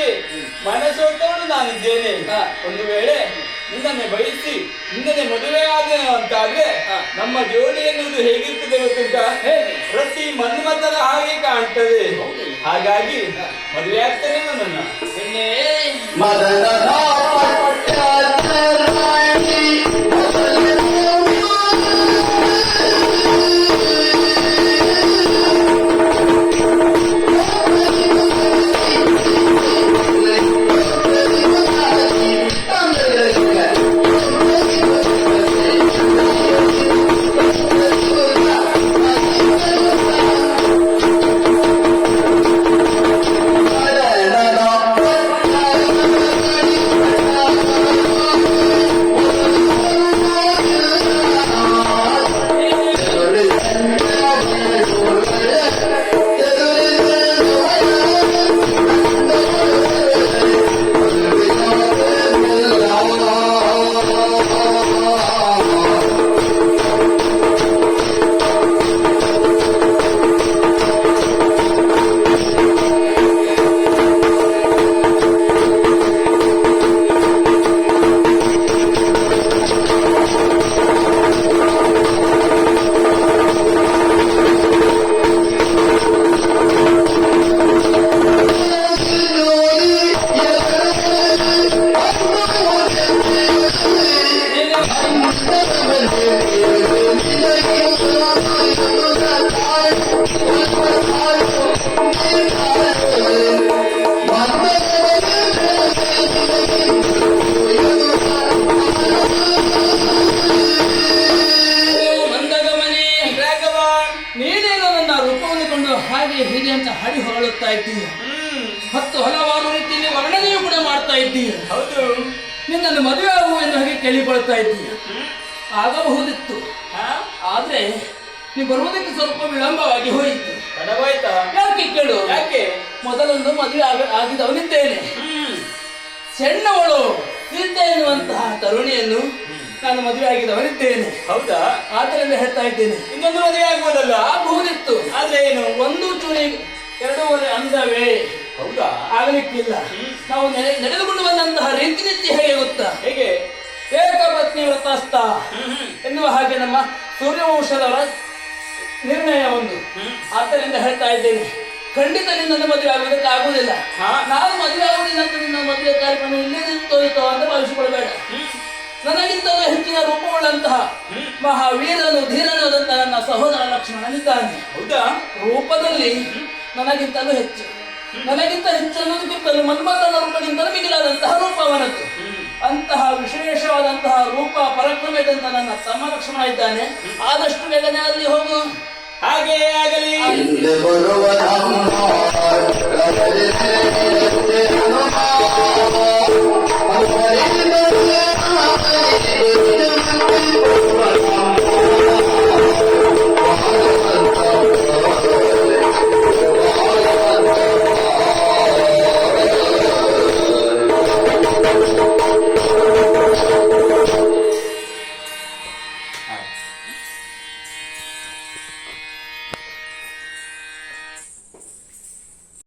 ಅದಕ್ಕೆ ಮನಸ್ಸೋಟವನು ನಾನಿದ್ದೇನೆ. ಒಂದು ವೇಳೆ ನಿನ್ನನ್ನೇ ಬಯಸಿ ನಿನ್ನನ್ನೇ ಮದುವೆ ಆದ ಅಂತಾದ್ರೆ ನಮ್ಮ ಜೋಡಿ ಎನ್ನುವುದು ಹೇಗಿರ್ತದೆ ಗೊತ್ತುಂಟ? ಪ್ರತಿ ಮನ್ಮಥನ ಹಾಗೆ ಕಾಣ್ತದೆ. ಹಾಗಾಗಿ ಮದುವೆ ಆಗ್ತೇನೆ ನನ್ನ ಹೀಗೆ ಅಂತ ಹಾಡಿ ಹೊಗಳುತ್ತಾ ಇದ್ದೀಯ. ಮತ್ತು ಹಲವಾರು ರೀತಿಯಲ್ಲಿ ವರ್ಣನೆಯೂ ಕೂಡ ಮಾಡ್ತಾ ಇದ್ದೀಯ. ಹೌದು, ನಿನ್ನನ್ನು ಮದುವೆ ಆಗುವೆಂದು ಹಾಗೆ ಕೇಳಿಕೊಳ್ತಾ ಇದ್ದೀಯ. ಆಗಬಹುದಿತ್ತು, ಆದ್ರೆ ನೀವು ಬರುವುದಕ್ಕೆ ಸ್ವಲ್ಪ ವಿಳಂಬವಾಗಿ ಹೋಯಿತು. ಯಾಕೆ ಕೇಳು? ಯಾಕೆ? ಮೊದಲೊಂದು ಮದುವೆ ಆಗಿದವನಿದ್ದೇನೆ. ಸಣ್ಣವಳು ಸೀತೆ ಎನ್ನುವಂತಹ ತರುಣಿಯನ್ನು ನಾನು ಮದುವೆ ಆಗಿದವನಿದ್ದೇನೆ. ಹೌದಾ? ಆದ್ದರಿಂದ ಹೇಳ್ತಾ ಇದ್ದೇನೆ, ಇನ್ನೊಂದು ಮದುವೆ ಆಗ್ಬೋದಲ್ಲ? ಆಗಬಹುದಿತ್ತು, ಆದ್ರೆ ಏನು, ಒಂದು ಚೂರಿ 2.5 ಅಂದವೇ. ಹೌದಾ? ಆಗಲಿಕ್ಕಿಲ್ಲ. ನಾವು ನಡೆದುಕೊಂಡು ಬಂದಂತಹ ರೀತಿ ನೀತಿ ಹೇಗೆ ಗೊತ್ತಾ? ಹೇಗೆ? ಏಕಪತ್ನಿ ವ್ರತಸ್ಥ ಎನ್ನುವ ಹಾಗೆ ನಮ್ಮ ಸೂರ್ಯವಂಶದವರ ನಿರ್ಣಯ ಒಂದು. ಆದ್ದರಿಂದ ಹೇಳ್ತಾ ಇದ್ದೇನೆ, ಖಂಡಿತ ನಿನ್ನನ್ನು ಮದುವೆ ಆಗುವುದಕ್ಕೆ ಆಗುವುದಿಲ್ಲ. ನಾನು ಮದುವೆ ಆಗುವುದಿಲ್ಲ ಅಂತ ನಿನ್ನ ಮದುವೆ ಕಾರ್ಯಕ್ರಮ ಇಲ್ಲೇ ತೋರಿತೋ ಅಂತ ಭಾವಿಸಿಕೊಳ್ಬೇಡ. ನನಗಿಂತಲೂ ಹೆಚ್ಚಿನ ರೂಪವುಳ್ಳಂತಹ ಮಹಾವೀರನು ಧೀರನಾದಂತಹ ನನ್ನ ಸಹೋದರ ಲಕ್ಷ್ಮಣನಿದ್ದಾನೆ. ಹೌದಾ? ರೂಪದಲ್ಲಿ ನನಗಿಂತಲೂ ಹೆಚ್ಚು, ನನಗಿಂತ ಹೆಚ್ಚು ಅನ್ನೋದಕ್ಕಿಂತಲೂ ಮನ್ಮಥನ ರೂಪಕ್ಕಿಂತಲೂ ಮಿಗಿಲಾದಂತಹ ರೂಪ ಅವನದ್ದು. ಅಂತಹ ವಿಶೇಷವಾದಂತಹ ರೂಪ ಪರಾಕ್ರಮ ಇದ್ದಂತಹ ನನ್ನ ತಮ್ಮ ಲಕ್ಷ್ಮಣ ಇದ್ದಾನೆ. ಆದಷ್ಟು ಬೇಗನೆ ಅಲ್ಲಿ ಹೋಗು. ಹಾಗೆ ಆಗಲಿ. Thank you.